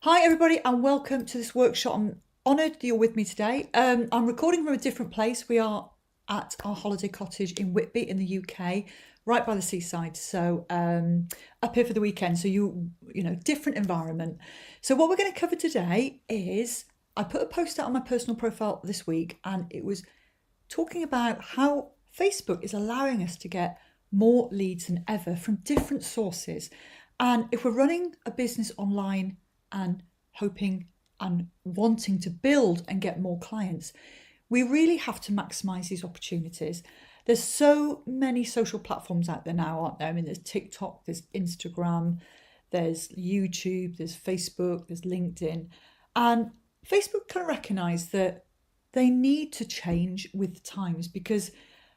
Hi, everybody, and welcome to this workshop. I'm honoured that you're with me today. I'm recording from a different place. We are at our holiday cottage in Whitby in the UK, right by the seaside. So up here for the weekend. So different environment. So what we're going to cover today is I put a post out on my personal profile this week, and it was talking about how Facebook is allowing us to get more leads than ever from different sources. And if we're running a business online and hoping and wanting to build and get more clients, we really have to maximize these opportunities. There's so many social platforms out there now, aren't there? I mean, there's TikTok, there's Instagram, there's YouTube, there's Facebook, there's LinkedIn. And Facebook can recognize that they need to change with the times because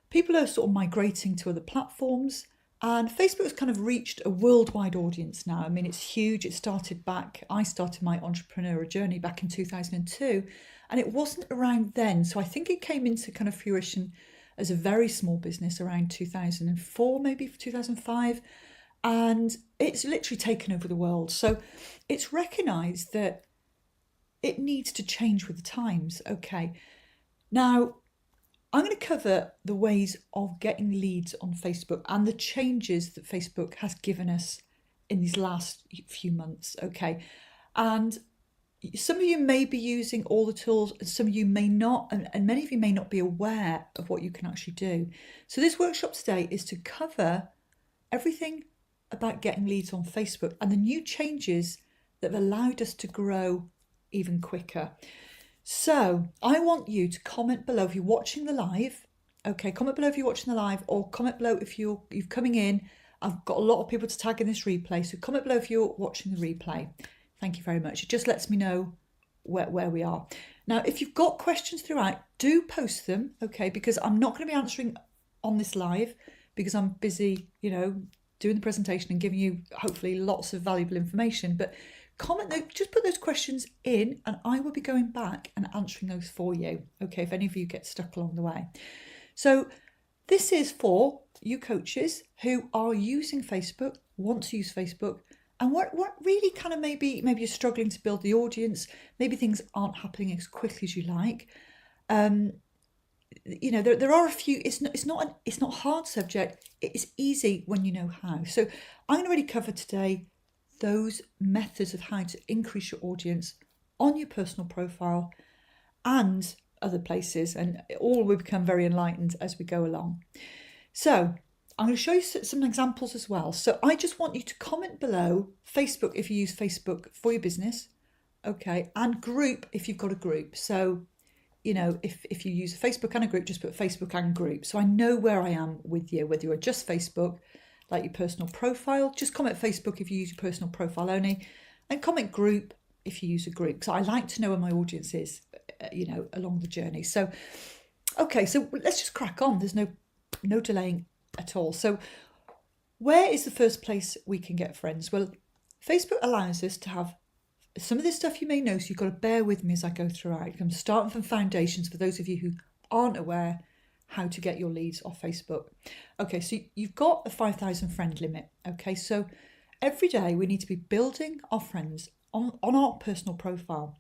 people are sort of migrating to other platforms. And Facebook has kind of reached a worldwide audience now. I mean, it's huge. I started my entrepreneurial journey back in 2002, and it wasn't around then. So I think it came into kind of fruition as a very small business around 2004, maybe 2005. And it's literally taken over the world. So it's recognized that it needs to change with the times. Okay. Now, I'm going to cover the ways of getting leads on Facebook and the changes that Facebook has given us in these last few months. Okay. And some of you may be using all the tools, and some of you may not, and many of you may not be aware of what you can actually do. So this workshop today is to cover everything about getting leads on Facebook and the new changes that have allowed us to grow even quicker. So I want you to comment below if you're watching the live. Okay, comment below if you're watching the live, or comment below if you're coming in. I've got a lot of people to tag in this replay, so comment below if you're watching the replay. Thank you very much. It just lets me know where we are. Now, if you've got questions throughout, do post them, okay, because I'm not going to be answering on this live because I'm busy, doing the presentation and giving you hopefully lots of valuable information. But just put those questions in and I will be going back and answering those for you, okay, if any of you get stuck along the way. So this is for you coaches who are using Facebook, want to use Facebook, and what really kind of maybe you're struggling to build the audience, maybe things aren't happening as quickly as you like. There are a few. It's not a hard subject. It's easy when you know how. So I'm going to really cover today those methods of how to increase your audience on your personal profile and other places, and it all will become very enlightened as we go along. So I'm going to show you some examples as well. So I just want you to comment below Facebook if you use Facebook for your business, okay, and group if you've got a group. So if you use a Facebook and a group, just put Facebook and group. So I know where I am with you, whether you're just Facebook, like your personal profile. Just comment Facebook if you use your personal profile only, and comment group if you use a group. So I like to know where my audience is, along the journey. So, okay, so let's just crack on. There's no delaying at all. So where is the first place we can get friends? Well, Facebook allows us to have some of this stuff you may know, so you've got to bear with me as I go throughout. I'm starting from foundations for those of you who aren't aware how to get your leads off Facebook. Okay, so you've got a 5,000 friend limit. Okay, so every day we need to be building our friends on our personal profile.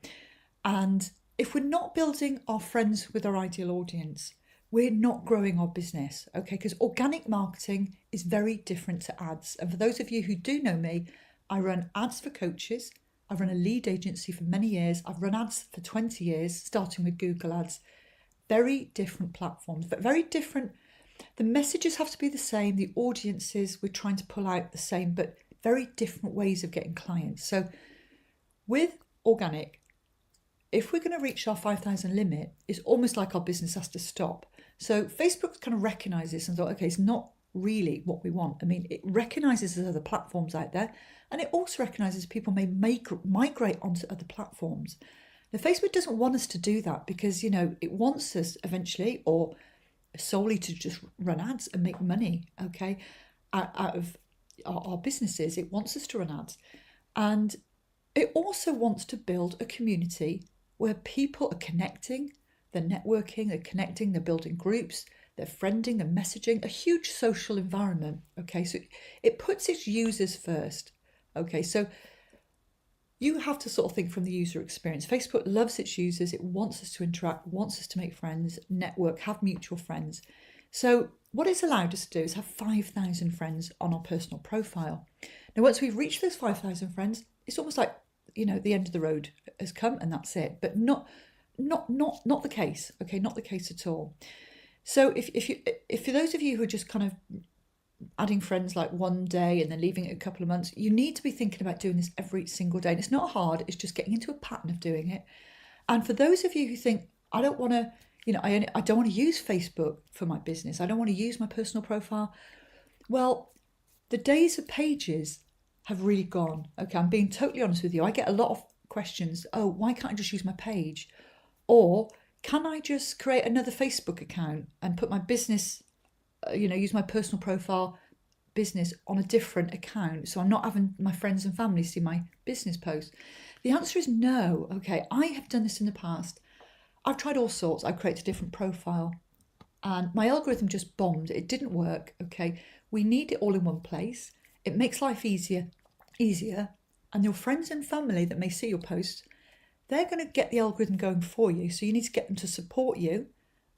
And if we're not building our friends with our ideal audience, we're not growing our business, okay? Because organic marketing is very different to ads. And for those of you who do know me, I run ads for coaches. I've run a lead agency for many years. I've run ads for 20 years, starting with Google Ads. Very different platforms, but very different. The messages have to be the same. The audiences we're trying to pull out the same, but very different ways of getting clients. So with organic, if we're going to reach our 5,000 limit, it's almost like our business has to stop. So Facebook kind of recognized this and thought, okay, it's not really what we want. I mean, it recognizes there's other platforms out there, and it also recognizes people may migrate onto other platforms. Now, Facebook doesn't want us to do that because, it wants us eventually or solely to just run ads and make money, okay, out of our businesses. It wants us to run ads. And it also wants to build a community where people are connecting, they're networking, they're connecting, they're building groups, they're friending, they're messaging, a huge social environment. Okay, so it puts its users first. Okay, so you have to sort of think from the user experience. Facebook loves its users. It wants us to interact, wants us to make friends, network, have mutual friends. So what it's allowed us to do is have 5,000 friends on our personal profile. Now, once we've reached those 5,000 friends, it's almost like, the end of the road has come and that's it. But not the case. Okay, not the case at all. So if for those of you who are just kind of adding friends like one day and then leaving it a couple of months, you need to be thinking about doing this every single day. And it's not hard, it's just getting into a pattern of doing it. And for those of you who think, I don't want to, I don't want to use Facebook for my business, I don't want to use my personal profile. Well, the days of pages have really gone. Okay, I'm being totally honest with you. I get a lot of questions. Oh, why can't I just use my page? Or can I just create another Facebook account and put my business, use my personal profile business on a different account so I'm not having my friends and family see my business post? The answer is no. Okay, I have done this in the past. I've tried all sorts. I created a different profile and my algorithm just bombed. It didn't work. Okay, we need it all in one place. It makes life easier, and your friends and family that may see your posts, they're going to get the algorithm going for you. So you need to get them to support you.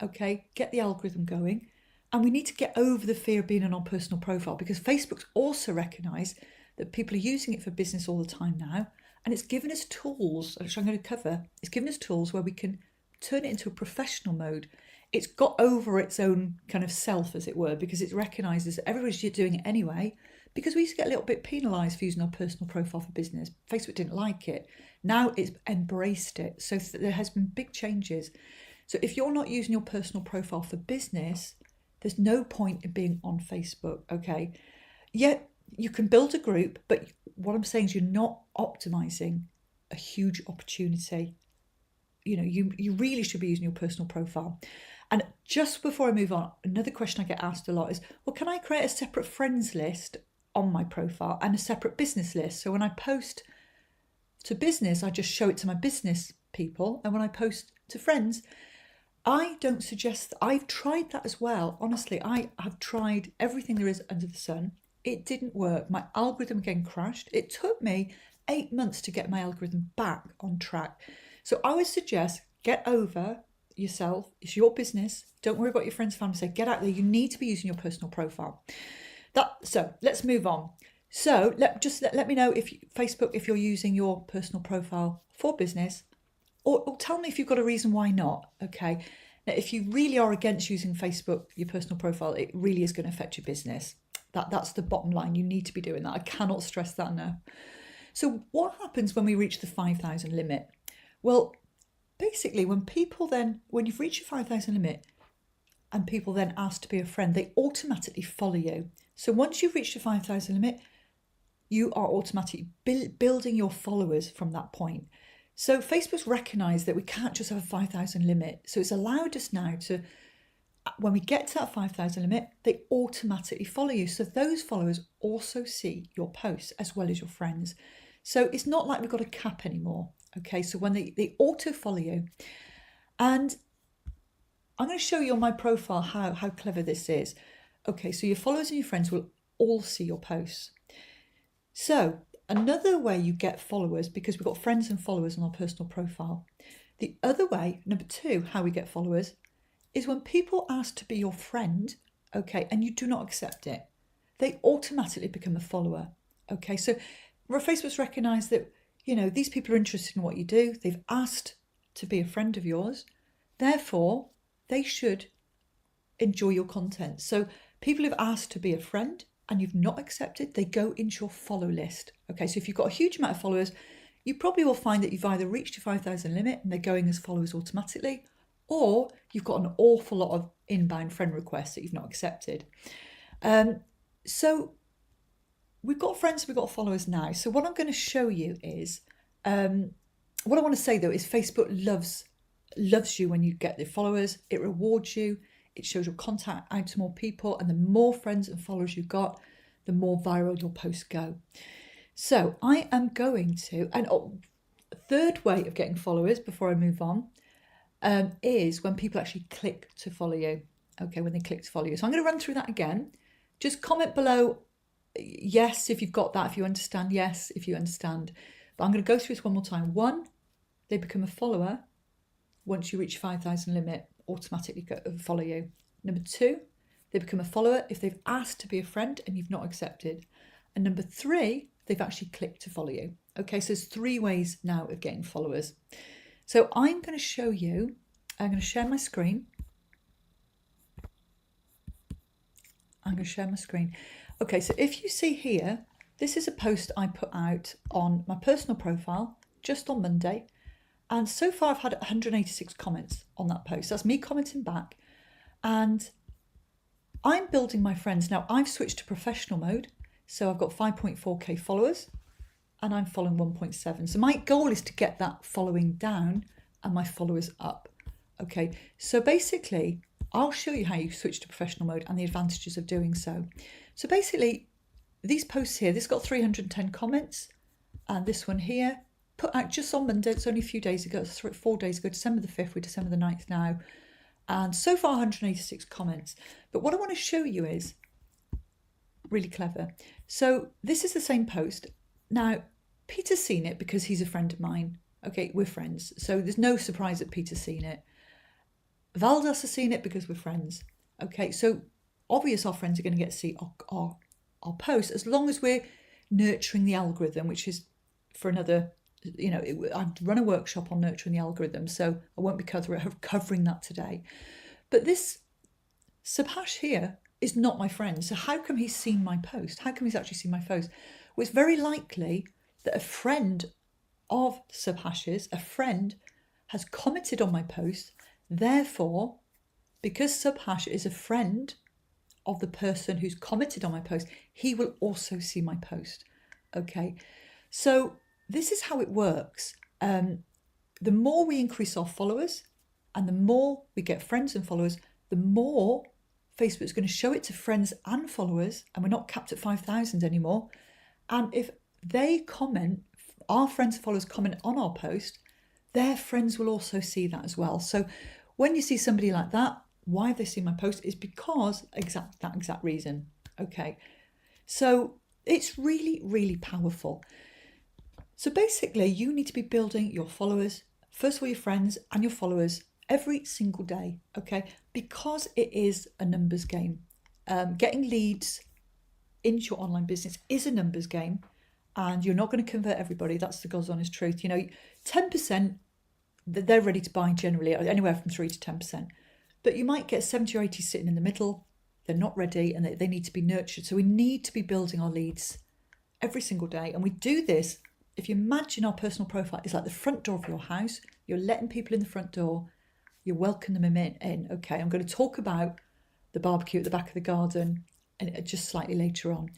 Okay, get the algorithm going. And we need to get over the fear of being on our personal profile, because Facebook's also recognised that people are using it for business all the time now. And it's given us tools, which I'm going to cover. It's given us tools where we can turn it into a professional mode. It's got over its own kind of self, as it were, because it recognises that everybody's doing it anyway. Because we used to get a little bit penalised for using our personal profile for business. Facebook didn't like it. Now it's embraced it. So there has been big changes. So if you're not using your personal profile for business, there's no point in being on Facebook, okay? Yet you can build a group, but what I'm saying is you're not optimizing a huge opportunity. You really should be using your personal profile. And just before I move on, another question I get asked a lot is, well, can I create a separate friends list on my profile and a separate business list? So when I post to business, I just show it to my business people. And when I post to friends, I don't suggest that. I've tried that as well. Honestly, I have tried everything there is under the sun. It didn't work. My algorithm again crashed. It took me 8 months to get my algorithm back on track. So I would suggest get over yourself. It's your business. Don't worry about your friends, family. Say, get out there. You need to be using your personal profile. So let's move on. So let me know if Facebook, if you're using your personal profile for business, or tell me if you've got a reason why not. Okay. Now, if you really are against using Facebook, your personal profile, it really is going to affect your business. That's the bottom line. You need to be doing that. I cannot stress that enough. So what happens when we reach the 5,000 limit? Well, basically, when you've reached your 5,000 limit and people then ask to be a friend, they automatically follow you. So once you've reached the 5,000 limit, you are automatically building your followers from that point. So Facebook's recognised that we can't just have a 5,000 limit. So it's allowed us now to, when we get to that 5,000 limit, they automatically follow you. So those followers also see your posts as well as your friends. So it's not like we've got a cap anymore. Okay, so when they auto follow you, and I'm going to show you on my profile how clever this is. Okay, so your followers and your friends will all see your posts. So another way you get followers, because we've got friends and followers on our personal profile. The other way, number 2, how we get followers, is when people ask to be your friend, okay, and you do not accept it, they automatically become a follower. Okay, so Facebook's recognised that, these people are interested in what you do. They've asked to be a friend of yours. Therefore, they should enjoy your content. So people who've asked to be a friend and you've not accepted, they go into your follow list. Okay, so if you've got a huge amount of followers, you probably will find that you've either reached your 5,000 limit and they're going as followers automatically, or you've got an awful lot of inbound friend requests that you've not accepted. So we've got friends, we've got followers now. So what I'm going to show you is, what I want to say though is Facebook loves you when you get the followers. It rewards you. It shows your contact out to more people, and the more friends and followers you've got, the more viral your posts go. So I am going to, and a third way of getting followers before I move on, is when people actually click to follow you. Okay, when they click to follow you. So I'm going to run through that again. Just comment below yes if you've got that, if you understand, yes if you understand. But I'm going to go through this one more time. 1, they become a follower. Once you reach 5,000 limit, automatically follow you. Number 2, they become a follower if they've asked to be a friend and you've not accepted. And number 3, they've actually clicked to follow you. Okay, so there's 3 ways now of getting followers. So I'm going to show you, I'm going to share my screen. Okay, so if you see here, this is a post I put out on my personal profile just on Monday. And so far I've had 186 comments on that post. That's me commenting back. And I'm building my friends. Now I've switched to professional mode. So I've got 5.4k followers and I'm following 1.7. So my goal is to get that following down and my followers up. Okay, so basically I'll show you how you switch to professional mode and the advantages of doing so. So basically these posts here, this got 310 comments, and this one here put out just on Monday. It's only a few days ago, 4 days ago, December the 5th, we're December the 9th now. And so far 186 comments. But what I want to show you is really clever. So this is the same post. Now, Peter's seen it because he's a friend of mine. Okay, we're friends. So there's no surprise that Peter's seen it. Valdas has seen it because we're friends. Okay, so obvious our friends are going to get to see our posts as long as we're nurturing the algorithm, which is for another, I've run a workshop on nurturing the algorithm, so I won't be covering that today. But this Subhash here is not my friend. So how come he's seen my post? How come he's actually seen my post? Well, it's very likely that a friend of Subhash's, a friend, has commented on my post. Therefore, because Subhash is a friend of the person who's commented on my post, he will also see my post. Okay, so this is how it works. The more we increase our followers and the more we get friends and followers, the more Facebook's going to show it to friends and followers, and we're not capped at 5,000 anymore. And if they comment, our friends and followers comment on our post, their friends will also see that as well. So when you see somebody like that, why have they seen my post? Is because that exact reason. Okay, so it's really, really powerful. So basically, you need to be building your followers, first of all, your friends and your followers every single day, okay? Because it is a numbers game. Getting leads into your online business is a numbers game, and you're not going to convert everybody. That's the God's honest truth. 10%, they're ready to buy generally, anywhere from 3 to 10%. But you might get 70 or 80 sitting in the middle. They're not ready and they need to be nurtured. So we need to be building our leads every single day. And we do this, if you imagine our personal profile is like the front door of your house, you're letting people in the front door, you welcome them in. Okay, I'm going to talk about the barbecue at the back of the garden and just slightly later on.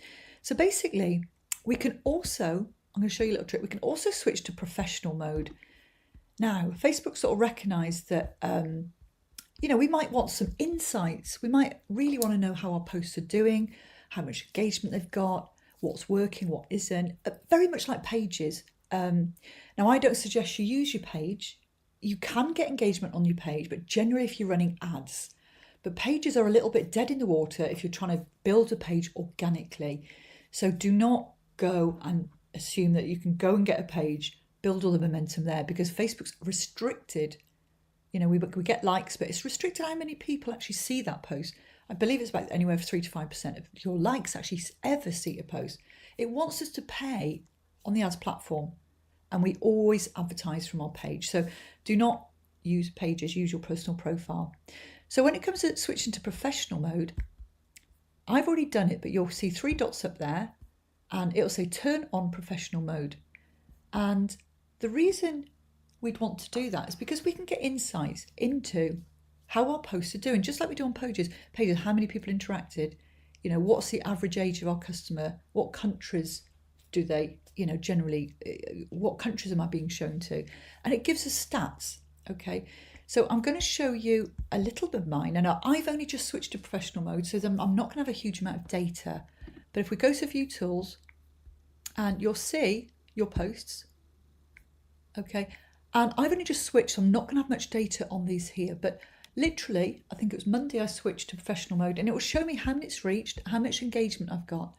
So basically, we can also, I'm going to show you a little trick, we can also switch to professional mode. Now, Facebook sort of recognised that, we might want some insights. We might really want to know how our posts are doing, how much engagement they've got, what's working, what isn't. Very much like pages. Now, I don't suggest you use your page. You can get engagement on your page, but generally if you're running ads. But pages are a little bit dead in the water if you're trying to build a page organically. So do not go and assume that you can go and get a page, build all the momentum there, because Facebook's restricted. We get likes, but it's restricted how many people actually see that post. I believe it's about anywhere from 3 to 5% of your likes actually ever see a post. It wants us to pay on the ads platform, and we always advertise from our page. So do not use pages, use your personal profile. So when it comes to switching to professional mode, I've already done it, but you'll see 3 dots up there and it'll say turn on professional mode. And the reason we'd want to do that is because we can get insights into how our posts are doing, just like we do on pages, how many people interacted, what's the average age of our customer, what countries do they, generally, what countries am I being shown to? And it gives us stats, okay? So I'm going to show you a little bit of mine, and I've only just switched to professional mode, so I'm not going to have a huge amount of data. But if we go to View Tools, and you'll see your posts, okay? And I've only just switched, so I'm not going to have much data on these here, but literally, I think it was Monday I switched to professional mode, and it will show me how many it's reached, how much engagement I've got.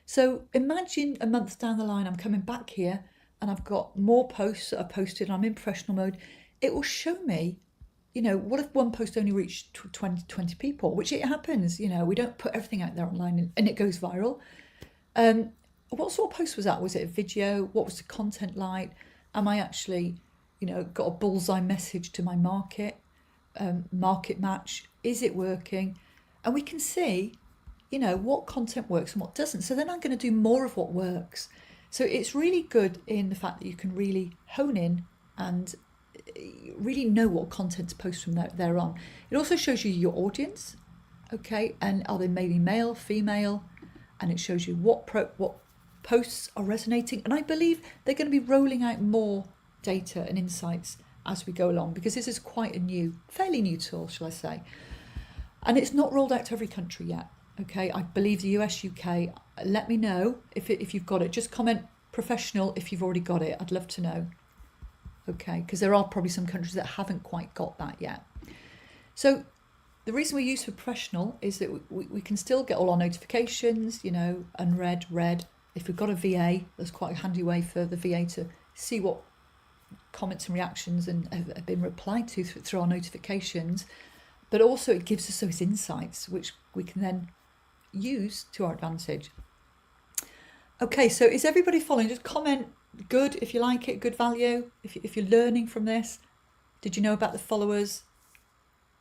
So imagine a month down the line, I'm coming back here, and I've got more posts that are posted and I'm in professional mode, it will show me, what if one post only reached 20 people, which it happens, we don't put everything out there online and it goes viral. What sort of post was that? Was it a video? What was the content like? Am I actually, got a bullseye message to my market? Market match? Is it working? And we can see, what content works and what doesn't. So then I'm going to do more of what works. So it's really good in the fact that you can really hone in and really know what content to post from there on. It also shows you your audience, okay, and are they maybe male, female, and it shows you what posts are resonating. And I believe they're going to be rolling out more data and insights as we go along, because this is quite a fairly new tool, shall I say. And it's not rolled out to every country yet. Okay, I believe the US, UK. Let me know if you've got it. Just comment professional if you've already got it. I'd love to know. Okay, because there are probably some countries that haven't quite got that yet. So the reason we use for professional is that we can still get all our notifications, unread, read. If we've got a VA, there's quite a handy way for the VA to see what comments and reactions and have been replied to through our notifications. But also it gives us those insights, which we can then use to our advantage. Okay, so is everybody following? Just comment good if you like it, good value, if you're learning from this. Did you know about the followers?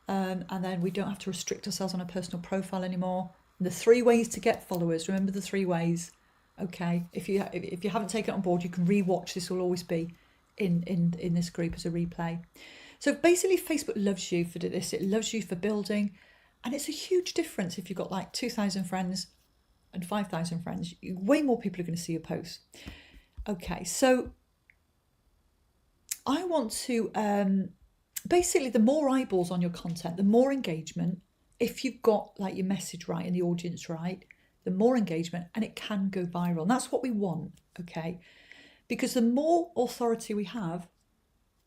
And then we don't have to restrict ourselves on a personal profile anymore. And the 3 ways to get followers. Remember the 3 ways. Okay, if you haven't taken it on board, you can re-watch. This will always be in this group as a replay. So basically, Facebook loves you for this. It loves you for building, and it's a huge difference if you've got like 2,000 friends and 5,000 friends. Way more people are going to see your posts. Okay, so I want to basically, the more eyeballs on your content, the more engagement. If you've got like your message right and the audience right, the more engagement, and it can go viral. And that's what we want, okay? Because the more authority we have,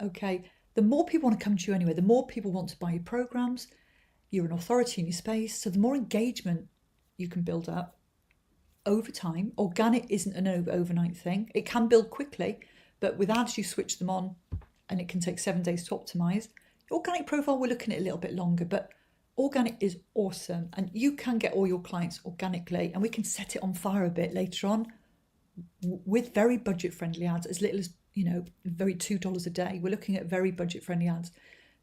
okay, the more people want to come to you anyway. The more people want to buy your programs. You're an authority in your space. So the more engagement you can build up over time. Organic isn't an overnight thing. It can build quickly, but with ads, you switch them on and it can take 7 days to optimize. Organic profile, we're looking at a little bit longer, but organic is awesome. And you can get all your clients organically, and we can set it on fire a bit later on with very budget-friendly ads, as little as, very $2 a day. We're looking at very budget-friendly ads.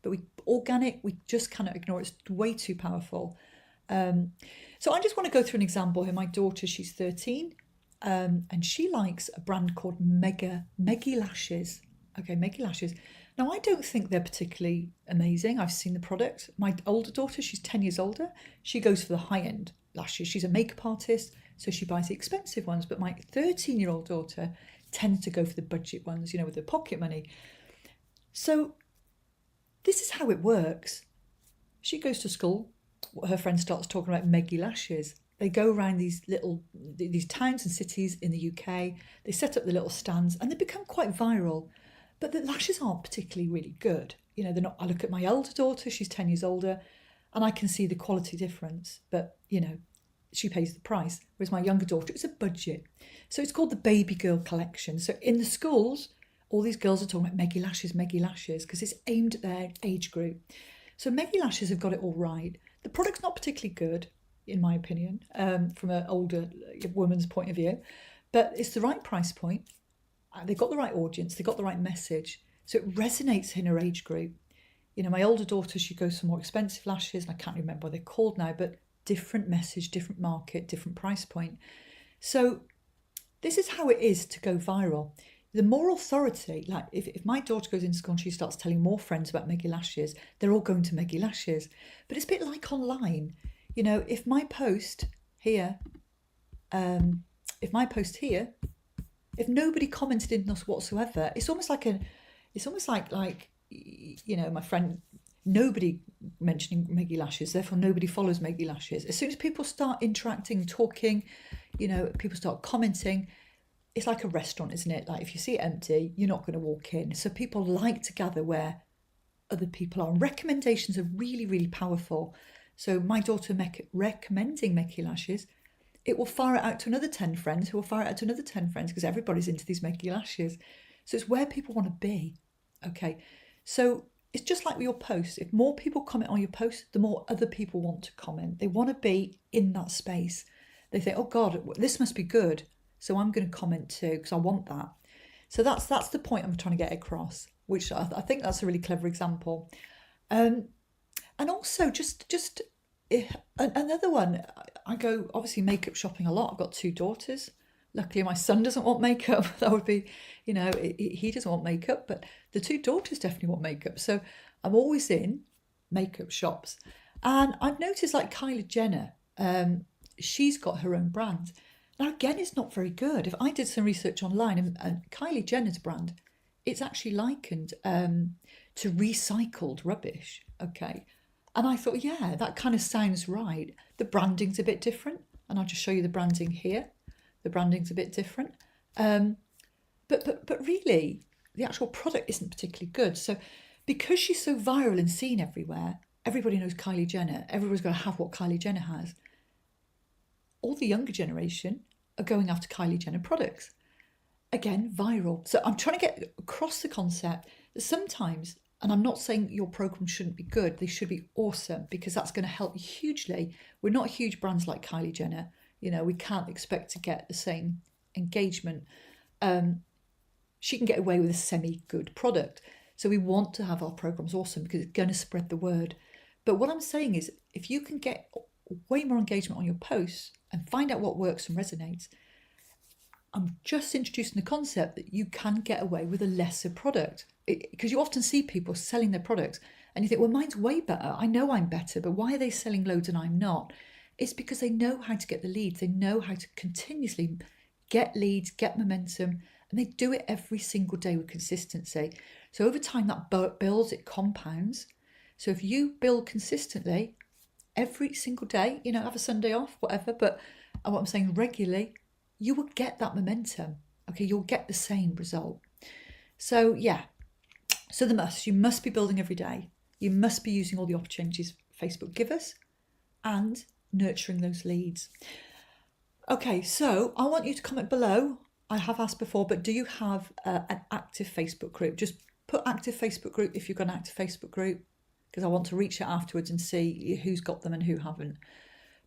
But organic, we just cannot ignore it. It's way too powerful. So I just want to go through an example here. My daughter, she's 13, and she likes a brand called Meggy Lashes. Okay, Meggy Lashes. Now, I don't think they're particularly amazing. I've seen the product. My older daughter, she's 10 years older. She goes for the high-end lashes. She's a makeup artist, so she buys the expensive ones. But my 13-year-old daughter tends to go for the budget ones, with the pocket money. So this is how it works. She goes to school. Her friend starts talking about Meggy Lashes. They go around these towns and cities in the UK. They set up the little stands and they become quite viral. But the lashes aren't particularly really good. They're not. I look at my older daughter, she's 10 years older, and I can see the quality difference. But, she pays the price. Whereas my younger daughter, it's a budget. So it's called the Baby Girl Collection. So in the schools, all these girls are talking about Meggy Lashes, because it's aimed at their age group. So Meggy Lashes have got it all right. The product's not particularly good, in my opinion, from an older woman's point of view, but it's the right price point. They've got the right audience, they've got the right message. So it resonates in her age group. My older daughter, she goes for more expensive lashes, and I can't remember what they're called now, but different message, different market, different price point. So this is how it is to go viral. The more authority, like if my daughter goes into school and she starts telling more friends about Meggy Lashes, they're all going to Meggy Lashes. But it's a bit like online. If my post here, if nobody commented in us whatsoever, it's almost like my friend, nobody mentioning Meggy Lashes, therefore nobody follows Meggy Lashes. As soon as people start interacting, talking, people start commenting, it's like a restaurant, isn't it? Like if you see it empty, you're not going to walk in. So people like to gather where other people are. Recommendations are really, really powerful. So my daughter recommending Meggy Lashes it will fire it out to another 10 friends who will fire it out to another 10 friends because everybody's into these making lashes. So it's where people want to be. Okay. So it's just like with your posts. If more people comment on your post, the more other people want to comment. They want to be in that space. They think, oh God, this must be good. So I'm going to comment too because I want that. So that's the point I'm trying to get across, which I think that's a really clever example. And also just another one, I go obviously makeup shopping a lot. I've got 2 daughters. Luckily, my son doesn't want makeup. That would be, he doesn't want makeup, but the 2 daughters definitely want makeup. So I'm always in makeup shops. And I've noticed like Kylie Jenner, she's got her own brand. Now, again, it's not very good. If I did some research online and Kylie Jenner's brand, it's actually likened to recycled rubbish, okay? And I thought, yeah, that kind of sounds right. The branding's a bit different. And I'll just show you the branding here. The branding's a bit different. But really, the actual product isn't particularly good. So because she's so viral and seen everywhere, everybody knows Kylie Jenner. Everybody's going to have what Kylie Jenner has. All the younger generation are going after Kylie Jenner products. Again, viral. So I'm trying to get across the concept that sometimes, and I'm not saying your program shouldn't be good, they should be awesome because that's going to help you hugely. We're not huge brands like Kylie Jenner. We can't expect to get the same engagement. She can get away with a semi-good product. So we want to have our programs awesome because it's going to spread the word. But what I'm saying is if you can get way more engagement on your posts and find out what works and resonates, I'm just introducing the concept that you can get away with a lesser product. Because you often see people selling their products and you think, well, mine's way better. I know I'm better, but why are they selling loads and I'm not? It's because they know how to get the leads. They know how to continuously get leads, get momentum, and they do it every single day with consistency. So over time that builds, it compounds. So if you build consistently every single day, have a Sunday off, whatever, but what I'm saying regularly, you will get that momentum. Okay, you'll get the same result. So yeah, so you must be building every day. You must be using all the opportunities Facebook give us and nurturing those leads. Okay, so I want you to comment below. I have asked before, but do you have an active Facebook group? Just put active Facebook group if you've got an active Facebook group, because I want to reach it afterwards and see who's got them and who haven't.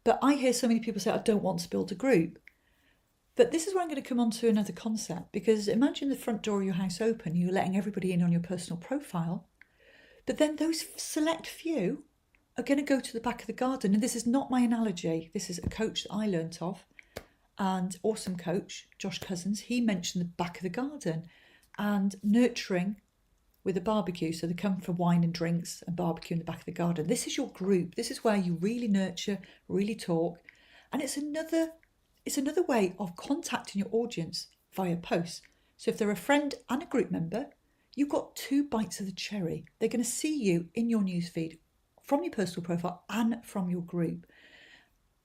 But I hear so many people say, I don't want to build a group. But this is where I'm going to come on to another concept, because imagine the front door of your house open, you're letting everybody in on your personal profile, but then those select few are going to go to the back of the garden. And this is not my analogy. This is a coach that I learnt of, and awesome coach, Josh Cousins. He mentioned the back of the garden and nurturing with a barbecue. So they come for wine and drinks and barbecue in the back of the garden. This is your group. This is where you really nurture, really talk. And it's another way of contacting your audience via posts. So if they're a friend and a group member, you've got 2 bites of the cherry. They're going to see you in your newsfeed from your personal profile and from your group.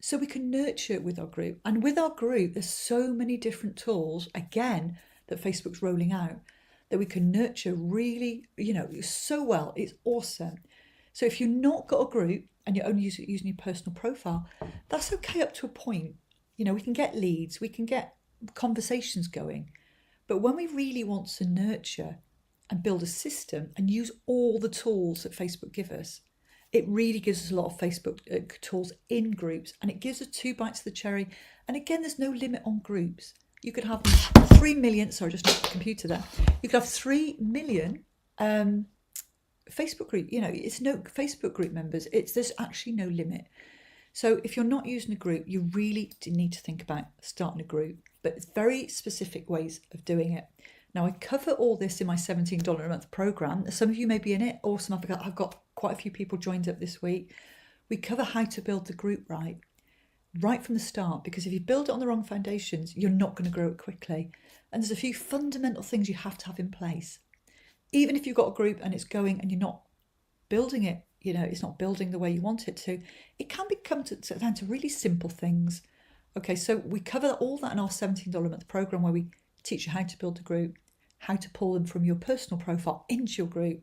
So we can nurture with our group. And with our group, there's so many different tools, again, that Facebook's rolling out that we can nurture really, so well. It's awesome. So if you've not got a group and you're only using your personal profile, that's okay up to a point. We can get leads, we can get conversations going. But when we really want to nurture and build a system and use all the tools that Facebook give us, it really gives us a lot of Facebook tools in groups, and it gives us 2 bites of the cherry. And again, there's no limit on groups. You could have 3 million, sorry, just knocked the computer there. You could have 3 million Facebook group, it's no Facebook group members. There's actually no limit. So if you're not using a group, you really need to think about starting a group, but it's very specific ways of doing it. Now, I cover all this in my $17 a month program. Some of you may be in it. Awesome. I've got quite a few people joined up this week. We cover how to build the group right from the start, because if you build it on the wrong foundations, you're not going to grow it quickly. And there's a few fundamental things you have to have in place. Even if you've got a group and it's going and you're not building it, it's not building the way you want it to, it can become down to really simple things. Okay, so we cover all that in our $17 a month program, where we teach you how to build a group, how to pull them from your personal profile into your group,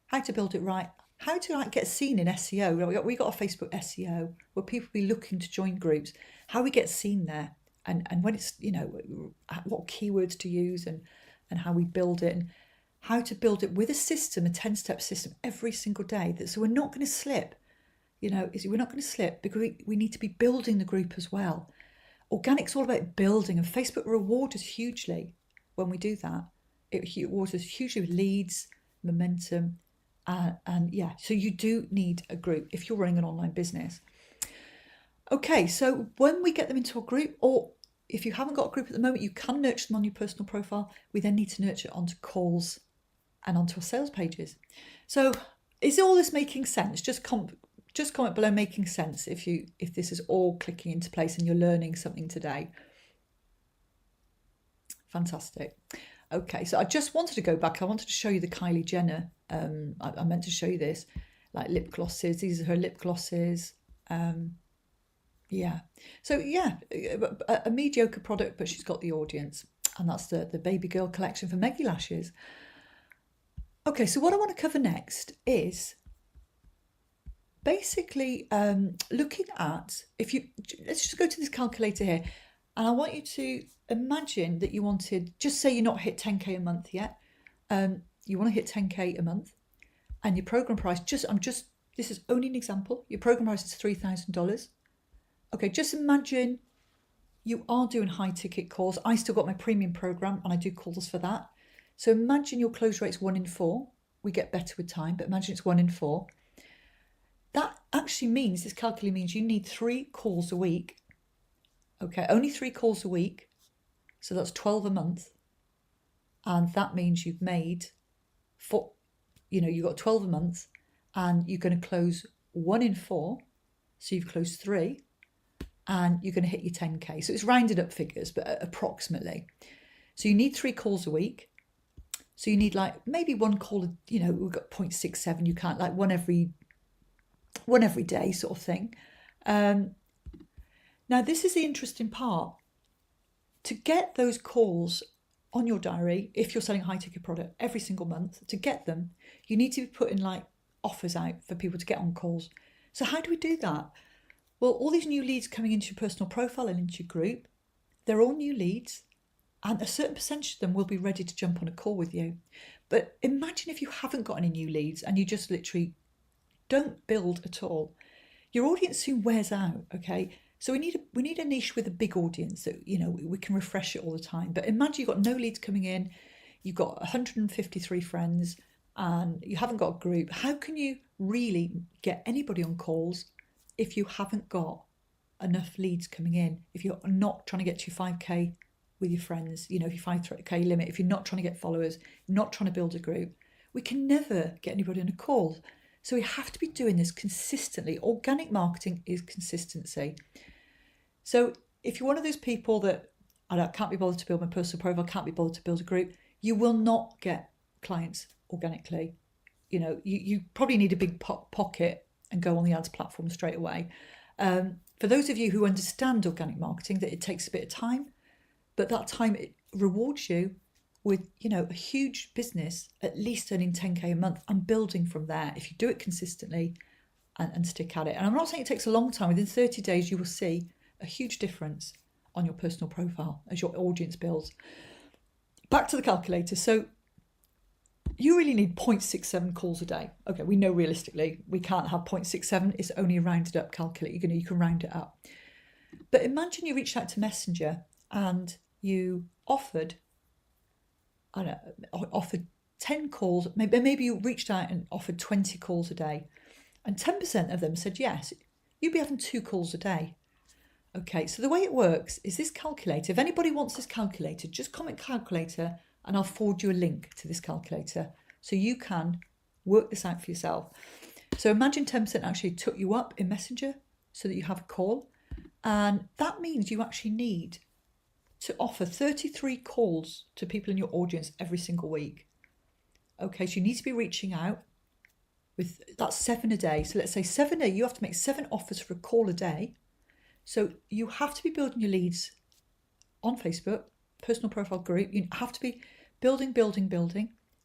how to build it right, how to like get seen in SEO. We got a Facebook SEO where people be looking to join groups. How we get seen there, and when it's, you know, what keywords to use, and how we build it, and how to build it with a system, a 10-step system every single day. So we're not going to slip. You know, we're not going to slip because we need to be building the group as well. Organic's all about building, and Facebook rewards us hugely when we do that. It rewards us hugely with leads, momentum, and yeah, so you do need a group if you're running an online business. Okay, so when we get them into a group, or if you haven't got a group at the moment, you can nurture them on your personal profile. We then need to nurture onto calls and onto our sales pages. So is all this making sense? Just comment below making sense if this is all clicking into place and you're learning something today. Fantastic. Okay, so I just wanted to go back. I wanted to show you the Kylie Jenner. I meant to show you this, like lip glosses. These are her lip glosses. Yeah. So yeah, a mediocre product, but she's got the audience. And that's the Baby Girl collection for Meggie Lashes. Okay, so what I want to cover next is basically looking at, let's just go to this calculator here. And I want you to imagine that you wanted, just say you're not hit 10K a month yet. You want to hit 10K a month, and your program price, this is only an example. Your program price is $3,000. Okay, just imagine you are doing high ticket calls. I still got my premium program and I do calls for that. So imagine your close rate's 1 in 4. We get better with time, but imagine it's 1 in 4. That actually means, this calculator means you need 3 calls a week. Okay, only 3 calls a week. So that's 12 a month. And that means you've made you've got 12 a month, and you're going to close 1 in 4. So you've closed 3, and you're going to hit your 10K. So it's rounded up figures, but approximately. So you need 3 calls a week. So you need like maybe 1 call, we've got 0.67. You can't, like one every day sort of thing. Now, this is the interesting part. To get those calls on your diary, if you're selling a high ticket product every single month, to get them, you need to be putting like offers out for people to get on calls. So how do we do that? Well, all these new leads coming into your personal profile and into your group, they're all new leads, and a certain percentage of them will be ready to jump on a call with you. But imagine if you haven't got any new leads and you just literally don't build at all. Your audience soon wears out, okay? So we need a niche with a big audience that, we can refresh it all the time. But imagine you've got no leads coming in, you've got 153 friends, and you haven't got a group. How can you really get anybody on calls if you haven't got enough leads coming in? If you're not trying to get to your 5K with your friends, your 5K limit, if you're not trying to get followers, not trying to build a group, we can never get anybody on a call. So we have to be doing this consistently. Organic marketing is consistency. So if you're one of those people that, I can't be bothered to build my personal profile, can't be bothered to build a group, you will not get clients organically. You probably need a big pocket and go on the ads platform straight away. For those of you who understand organic marketing, that it takes a bit of time, but that time it rewards you with, a huge business, at least earning 10K a month and building from there if you do it consistently and stick at it. And I'm not saying it takes a long time. Within 30 days, you will see a huge difference on your personal profile as your audience builds. Back to the calculator. So you really need 0.67 calls a day. Okay, we know realistically we can't have 0.67. It's only a rounded up calculator. You can round it up. But imagine you reached out to Messenger and you offered 10 calls. Maybe you reached out and offered 20 calls a day, and 10% of them said yes. You'd be having 2 calls a day. Okay, so the way it works is this calculator. If anybody wants this calculator, just comment calculator and I'll forward you a link to this calculator so you can work this out for yourself. So imagine 10% actually took you up in Messenger so that you have a call, and that means you actually need to offer 33 calls to people in your audience every single week. Okay, so you need to be reaching out with, that's 7 a day. So let's say 7 a day, you have to make 7 offers for a call a day. So you have to be building your leads on Facebook, personal profile group. You have to be building.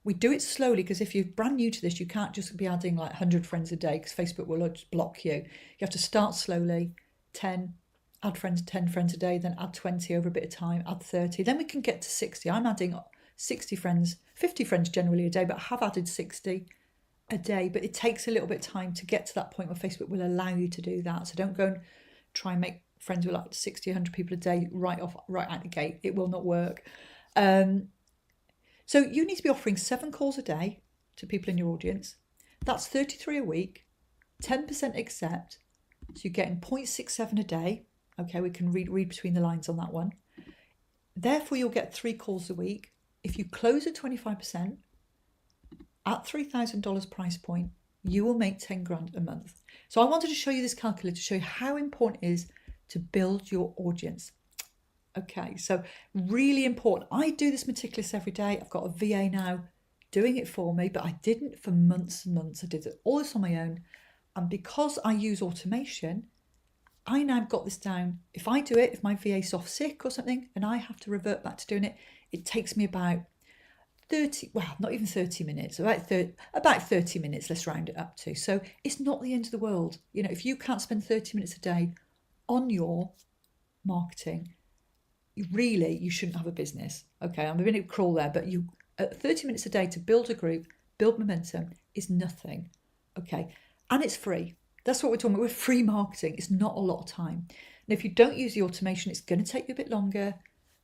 We do it slowly because if you're brand new to this, you can't just be adding like 100 friends a day because Facebook will just block you. You have to start slowly, 10, add friends, 10 friends a day, then add 20 over a bit of time, add 30. Then we can get to 60. I'm adding 60 friends, 50 friends generally a day, but I have added 60 a day. But it takes a little bit of time to get to that point where Facebook will allow you to do that. So don't go and try and make friends with like 60, 100 people a day right out the gate. It will not work. So you need to be offering 7 calls a day to people in your audience. That's 33 a week, 10% accept. So you're getting 0.67 a day. Okay, we can read between the lines on that one. Therefore, you'll get 3 calls a week. If you close at 25% at $3,000 price point, you will make 10 grand a month. So I wanted to show you this calculator to show you how important it is to build your audience. Okay, so really important. I do this meticulous every day. I've got a VA now doing it for me, but I didn't for months and months. I did all this on my own. And because I use automation, I now got this down. If I do it, if my VA's off sick or something, and I have to revert back to doing it, it takes me about 30, well, not even 30 minutes, about 30 minutes, let's round it up to. So it's not the end of the world. You know, if you can't spend 30 minutes a day on your marketing, you shouldn't have a business. Okay, I'm a bit cruel there, but 30 minutes a day to build a group, build momentum is nothing. Okay, and it's free. That's what we're talking about. We're free marketing. It's not a lot of time. And if you don't use the automation, it's going to take you a bit longer,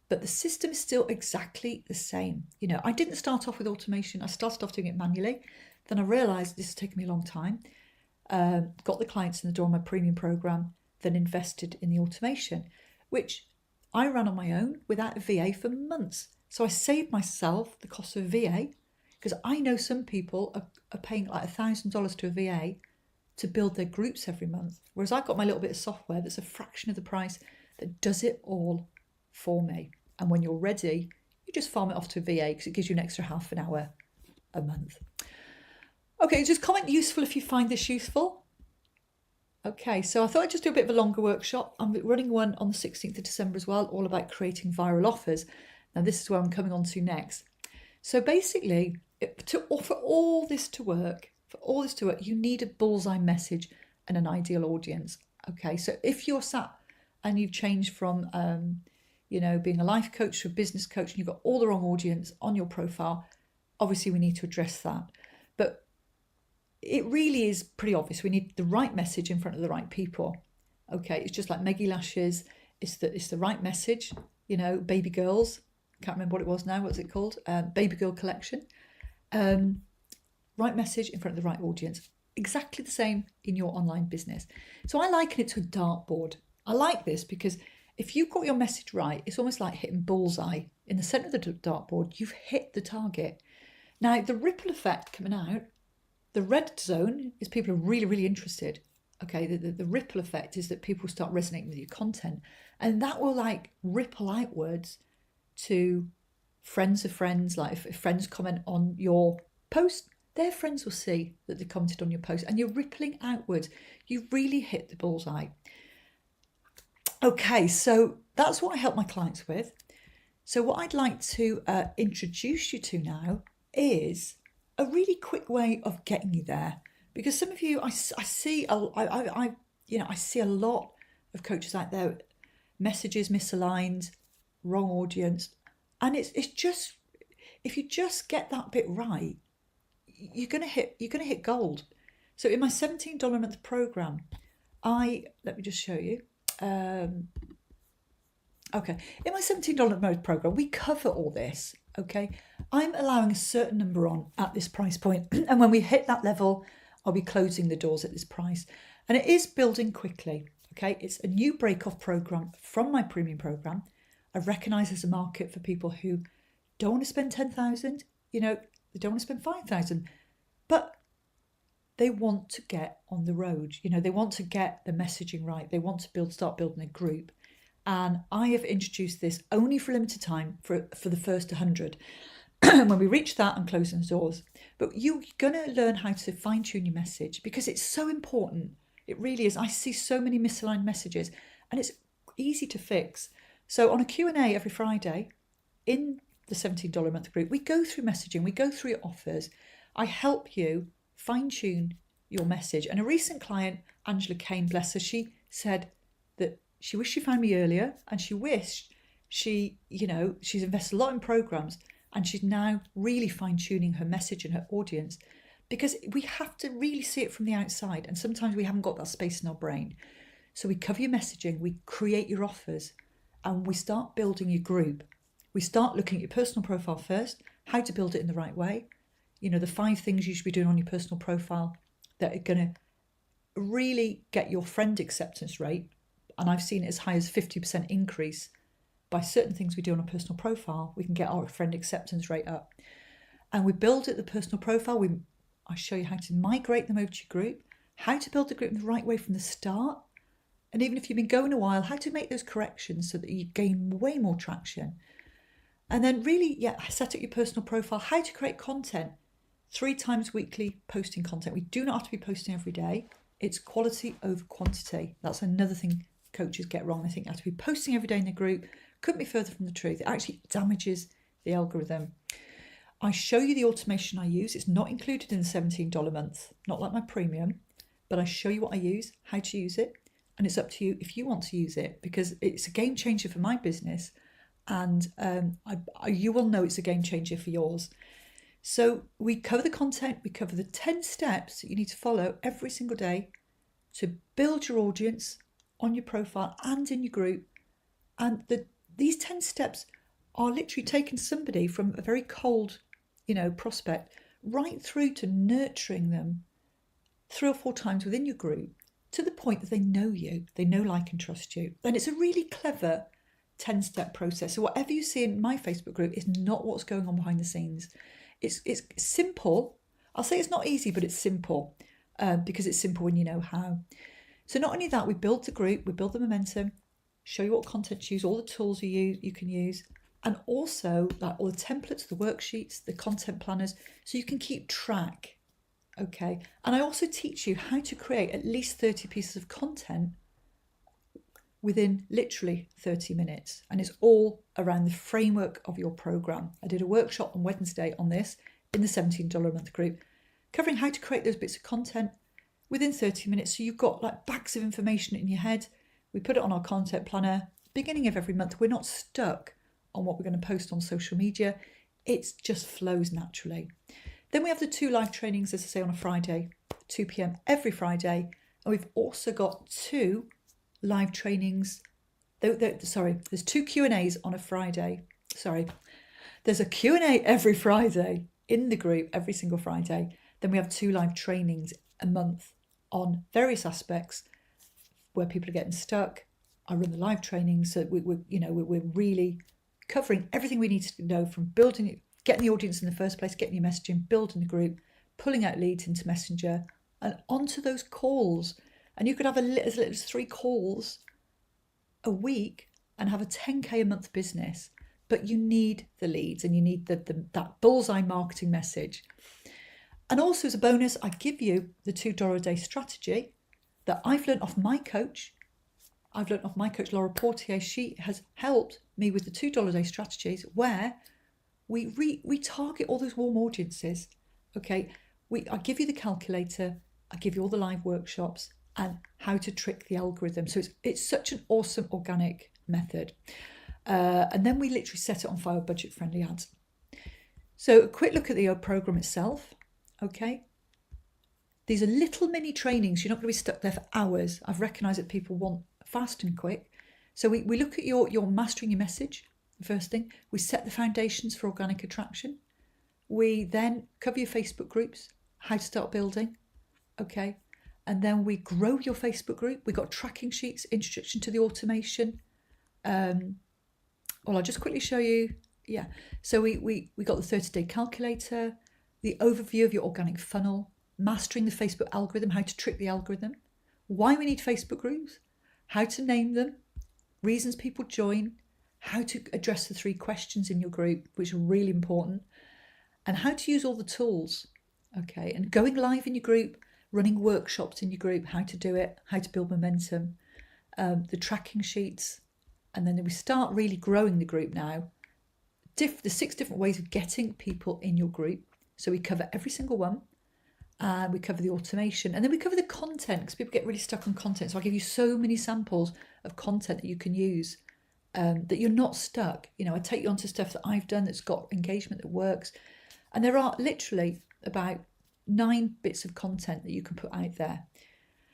but the system is still exactly the same. You know, I didn't start off with automation. I started off doing it manually. Then I realized this has taken me a long time. Got the clients in the door on my premium program, then invested in the automation, which I ran on my own without a VA for months. So I saved myself the cost of a VA because I know some people are paying like $1,000 to a VA to build their groups every month. Whereas I've got my little bit of software that's a fraction of the price that does it all for me. And when you're ready, you just farm it off to a VA because it gives you an extra half an hour a month. Okay, just comment useful if you find this useful. Okay, so I thought I'd just do a bit of a longer workshop. I'm running one on the 16th of December as well, all about creating viral offers. Now, this is where I'm coming on to next. So basically, for all this to work, you need a bullseye message and an ideal audience. Okay, so if you're sat and you've changed from, being a life coach to a business coach and you've got all the wrong audience on your profile, obviously we need to address that. But it really is pretty obvious. We need the right message in front of the right people. Okay, it's just like Meggie Lashes. It's the right message. You know, baby girls. Can't remember what it was now. What's it called? Baby girl collection. Right message in front of the right audience. Exactly the same in your online business. So I liken it to a dartboard. I like this because if you've got your message right, it's almost like hitting bullseye. In the centre of the dartboard, you've hit the target. Now, the ripple effect coming out, the red zone is people are really, really interested. Okay, the ripple effect is that people start resonating with your content, and that will like ripple outwards to friends of friends. Like if friends comment on your post, their friends will see that they commented on your post, and you're rippling outwards. You've really hit the bullseye. Okay, so that's what I help my clients with. So what I'd like to introduce you to now is a really quick way of getting you there, because some of you, I see a lot of coaches out there, messages misaligned, wrong audience, and it's just, if you just get that bit right, you're gonna hit gold. So in my $17 a month program, let me just show you. Okay, in my $17 a month program, we cover all this. Okay, I'm allowing a certain number on at this price point, and when we hit that level, I'll be closing the doors at this price. And it is building quickly. Okay, it's a new break-off program from my premium program. I recognise there's a market for people who don't want to spend 10,000. They don't want to spend 5,000, but they want to get on the road. They want to get the messaging right. They want to start building a group. And I have introduced this only for a limited time for the first 100. When we reach that, I'm closing the doors. But you're going to learn how to fine tune your message because it's so important. It really is. I see so many misaligned messages and it's easy to fix. So on a Q&A every Friday, in the $17 a month group, we go through messaging, we go through your offers. I help you fine tune your message. And a recent client, Angela Kane, bless her, she said that she wished she found me earlier, and she wished she's invested a lot in programs, and she's now really fine tuning her message and her audience, because we have to really see it from the outside. And sometimes we haven't got that space in our brain. So we cover your messaging, we create your offers, and we start building your group. We start looking at your personal profile first, how to build it in the right way. The 5 things you should be doing on your personal profile that are going to really get your friend acceptance rate. And I've seen it as high as 50% increase by certain things we do on a personal profile. We can get our friend acceptance rate up. And we build it, the personal profile. I show you how to migrate them over to your group, how to build the group in the right way from the start. And even if you've been going a while, how to make those corrections so that you gain way more traction. And then really, set up your personal profile, how to create content. 3 times weekly posting content. We do not have to be posting every day. It's quality over quantity. That's another thing coaches get wrong. They think they have to be posting every day in the group. Couldn't be further from the truth. It actually damages the algorithm. I show you the automation I use. It's not included in the $17 a month, not like my premium, but I show you what I use, how to use it. And it's up to you if you want to use it, because it's a game changer for my business. And you will know it's a game changer for yours. So we cover the content, we cover the 10 steps that you need to follow every single day to build your audience on your profile and in your group. And these 10 steps are literally taking somebody from a very cold, prospect right through to nurturing them 3 or 4 times within your group to the point that they know you, they know, like, and trust you. And it's a really clever 10-step process. So whatever you see in my Facebook group is not what's going on behind the scenes. It's simple. I'll say it's not easy, but it's simple because it's simple when you know how. So not only that, we build the group, we build the momentum, show you what content to use, all the tools you can use, and also like all the templates, the worksheets, the content planners, so you can keep track. Okay. And I also teach you how to create at least 30 pieces of content within literally 30 minutes. And it's all around the framework of your program. I did a workshop on Wednesday on this in the $17 a month group, covering how to create those bits of content within 30 minutes. So you've got like bags of information in your head. We put it on our content planner. Beginning of every month, we're not stuck on what we're going to post on social media. It just flows naturally. Then we have the 2 live trainings, as I say, on a Friday, 2 p.m. every Friday. And we've also got 2 live trainings. There's 2 Q&As on a Friday. There's a Q&A every Friday in the group, every single Friday. Then we have 2 live trainings a month on various aspects where people are getting stuck. I run the live trainings, so we're really covering everything we need to know, from building it, getting the audience in the first place, getting your messaging, building the group, pulling out leads into Messenger, and onto those calls. And you could have as little as 3 calls a week and have a 10K a month business. But you need the leads, and you need that bullseye marketing message. And also, as a bonus, I give you the $2 a day strategy that I've learned off my coach. Laura Portier. She has helped me with the $2 a day strategies, where we target all those warm audiences. Okay, I give you the calculator, I give you all the live workshops and how to trick the algorithm. So it's such an awesome organic method. And then we literally set it on fire with budget-friendly ads. So a quick look at the program itself. Okay, these are little mini trainings. You're not going to be stuck there for hours. I've recognised that people want fast and quick. So we look at your mastering your message. The first thing, we set the foundations for organic attraction. We then cover your Facebook groups, how to start building. Okay, and then we grow your Facebook group. We've got tracking sheets, introduction to the automation. I'll just quickly show you. Yeah, so we got the 30-day calculator, the overview of your organic funnel, mastering the Facebook algorithm, how to trick the algorithm, why we need Facebook groups, how to name them, reasons people join, how to address the 3 questions in your group, which are really important, and how to use all the tools. Okay, and going live in your group, running workshops in your group, how to do it, how to build momentum, the tracking sheets. And then we start really growing the group now the 6 different ways of getting people in your group. So we cover every single one. We cover the automation, and then we cover the content, because people get really stuck on content. So I'll give you so many samples of content that you can use, that you're not stuck. I take you onto stuff that I've done that's got engagement, that works. And there are literally about 9 bits of content that you can put out there.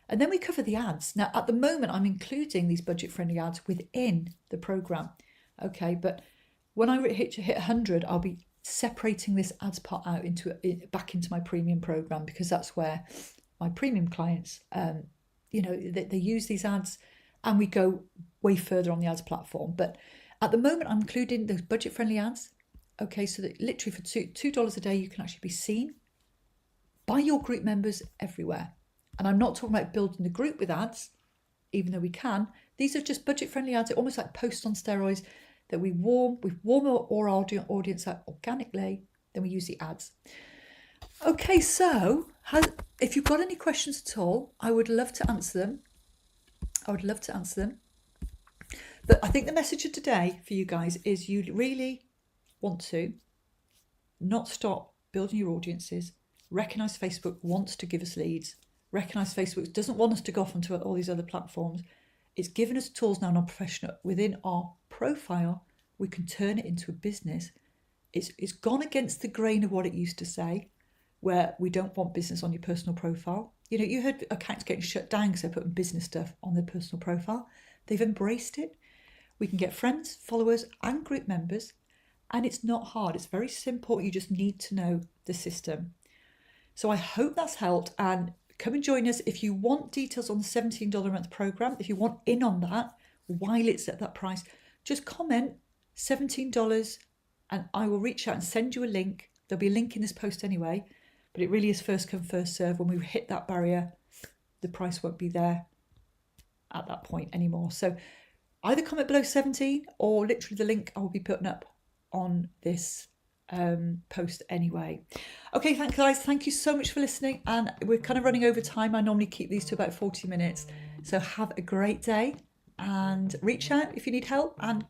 And then we cover the ads. Now, at the moment, I'm including these budget-friendly ads within the program. Okay, but when I hit 100, I'll be separating this ads part out back into my premium program, because that's where my premium clients, they use these ads, and we go way further on the ads platform. But at the moment, I'm including those budget-friendly ads. Okay, so that literally for $2 a day, you can actually be seen by your group members everywhere. And I'm not talking about building the group with ads, even though we can. These are just budget-friendly ads, almost like posts on steroids, that we warm our audience out organically, then we use the ads. Okay, so if you've got any questions at all, I would love to answer them. But I think the message of today for you guys is you really want to not stop building your audiences. Recognise Facebook wants to give us leads. Recognise Facebook doesn't want us to go off onto all these other platforms. It's given us tools now within our profile. We can turn it into a business. It's gone against the grain of what it used to say, where we don't want business on your personal profile. You heard accounts getting shut down because they're putting business stuff on their personal profile. They've embraced it. We can get friends, followers, and group members, and it's not hard. It's very simple. You just need to know the system. So I hope that's helped, and come and join us if you want details on the $17 a month program. If you want in on that while it's at that price, just comment $17 and I will reach out and send you a link. There'll be a link in this post anyway, but it really is first come, first serve. When we hit that barrier, the price won't be there at that point anymore. So either comment below 17 or literally the link I will be putting up on this post anyway. Okay, guys, thank you so much for listening, and we're kind of running over time. I normally keep these to about 40 minutes, so have a great day and reach out if you need help, and